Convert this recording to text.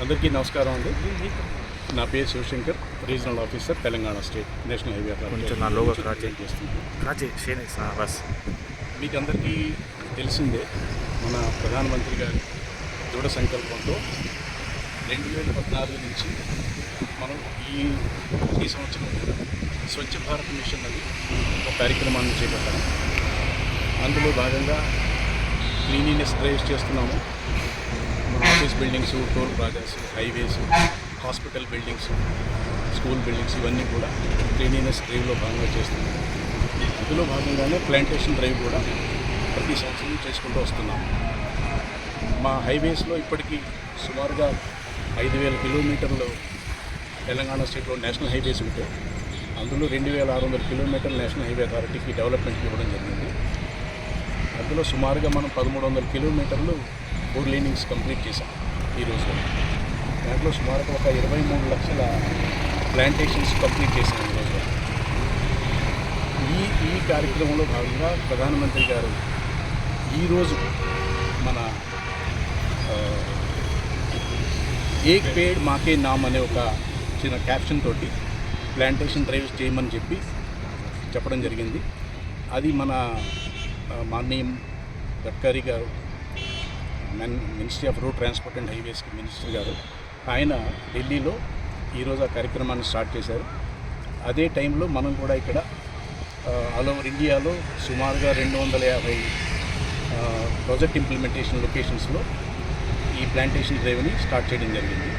అందరికీ నమస్కారం అండి. నా పేరు Shivashankar, regional officer, Telangana state national highway bus. మీకు అందరికీ తెలిసిందే, మన ప్రధానమంత్రి గారి దృఢ సంకల్పంతో 2014 నుంచి మనం ఈ సంవత్సరం స్వచ్ఛ భారత్ మిషన్ అని ఒక కార్యక్రమాన్ని చేపట్టాము. అందులో భాగంగా క్లీనినెస్ డ్రైవ్స్ చేస్తున్నాము. మన office buildings, toll plazas, highways, hospital buildings, school buildings ఇవన్నీ కూడా క్లీనినెస్ డ్రైవ్లో భాగంగా చేస్తున్నాము. అందులో భాగంగానే ప్లాంటేషన్ డ్రైవ్ కూడా ప్రతి సంవత్సరం చేసుకుంటూ వస్తున్నాము. మా హైవేస్లో ఇప్పటికీ సుమారుగా 5,000 కిలోమీటర్లు తెలంగాణ స్టేట్లో నేషనల్ హైవేస్ ఉంటే అందులో 2,600 కిలోమీటర్లు నేషనల్ హైవే అథారిటీకి డెవలప్మెంట్కి ఇవ్వడం జరిగింది. అందులో సుమారుగా మనం 1,300 కిలోమీటర్లు 4 లేనింగ్స్ కంప్లీట్ చేశాం ఈరోజు. దాంట్లో సుమారుగా ఒక 23 లక్షల ప్లాంటేషన్స్ కంప్లీట్ చేశాం ఈరోజు. ఈ కార్యక్రమంలో భాగంగా ప్రధానమంత్రి గారు ఈరోజు మన ఏక్ పేడ్ మాకే నామ్ అనే ఒక చిన్న క్యాప్షన్ తోటి ప్లాంటేషన్ డ్రైవ్స్ చేయమని చెప్పడం జరిగింది. అది మన మాననీయం గడ్కరీ గారు, ministry of road transport and హైవేస్కి మినిస్టర్ గారు, ఆయన ఢిల్లీలో ఈరోజు ఆ కార్యక్రమాన్ని స్టార్ట్ చేశారు. అదే టైంలో మనం కూడా ఇక్కడ ఆల్ ఓవర్ ఇండియాలో సుమారుగా 250 ప్రాజెక్ట్ ఇంప్లిమెంటేషన్ లొకేషన్స్లో ఈ ప్లాంటేషన్ డ్రైవ్ని స్టార్ట్ చేయడం జరిగింది.